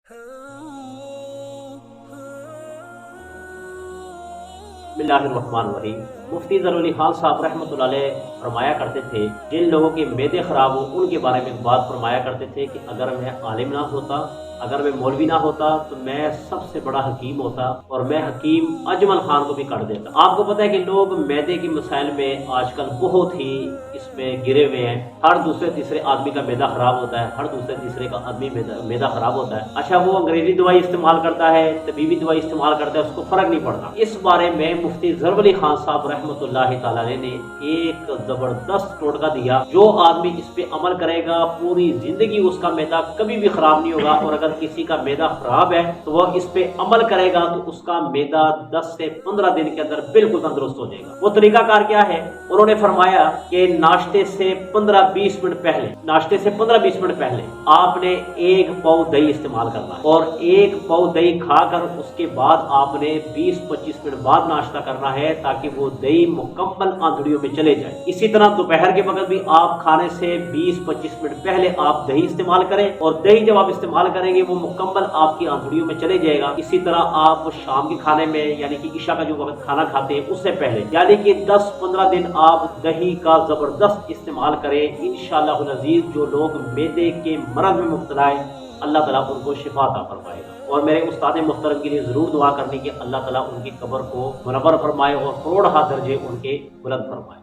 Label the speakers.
Speaker 1: बिस्मिल्लाहिर्रहमानिर्रहीम। मुफ्ती ज़फ़र अली खान साहब रहमतुल्लाह अलैह फरमाया करते थे, जिन लोगों के मैदे ख़राब हो उनके बारे में एक बात फरमाया करते थे कि अगर मैं आलिम ना होता, अगर मैं मौलवी ना होता तो मैं सबसे बड़ा हकीम होता और मैं हकीम अजमल खान को भी काट देता। आपको पता है कि लोग मैदे के मसाइल में आजकल बहुत ही इसमें गिरे हुए हैं। हर दूसरे तीसरे आदमी का मैदा खराब होता है, हर दूसरे तीसरे का आदमी मैदा खराब होता है। अच्छा, वो अंग्रेजी दवाई इस्तेमाल करता है, तबीबी दवाई इस्तेमाल करता है, उसको फर्क नहीं पड़ता। इस बारे में मुफ्ती ज़फ़र अली खान साहब रहमतुल्लाहि तआला अलैह ने एक जबरदस्त टोटका दिया। जो आदमी इस पे अमल करेगा पूरी जिंदगी उसका मैदा कभी भी खराब नहीं होगा, और अगर किसी का मैदा खराब है तो वह इस पे अमल करेगा तो उसका मैदा 10 से 15 दिन के अंदर बिल्कुल तंदुरुस्त हो जाएगा। वो तरीकाकार क्या है? उन्होंने फरमाया कि नाश्ते से 15-20 मिनट पहले आपने एक पाव दही इस्तेमाल करना है, और एक पाव दही खाकर उसके बाद आपने 20-25 मिनट बाद नाश्ता करना है, ताकि वो दही मुकम्मल आंतड़ियों में चले जाए। इसी तरह दोपहर के वक्त भी आप खाने से 20-25 मिनट पहले आप दही इस्तेमाल करें, और दही जब आप इस्तेमाल करेंगे वो मुकम्मल आपकी आंतड़ियों में चले जाएगा। इसी तरह आप शाम के खाने में यानी कि इशा का जो वक्त खाना खाते हैं उससे पहले यानी कि 10-15 दिन आप दही का जबरदस्त इस्तेमाल करें। इंशाअल्लाह अज़ीज़ जो लोग मैदे के मरज़ में मुब्तला है, अल्लाह ताला उनको शिफा अता फरमाएगा। और मेरे उस्ताद मोहतरम के लिए ज़रूर दुआ करनी कि अल्लाह ताला उनकी कब्र को मुनव्वर फरमाए और करोड़ दर्जे उनके बुलंद फरमाए।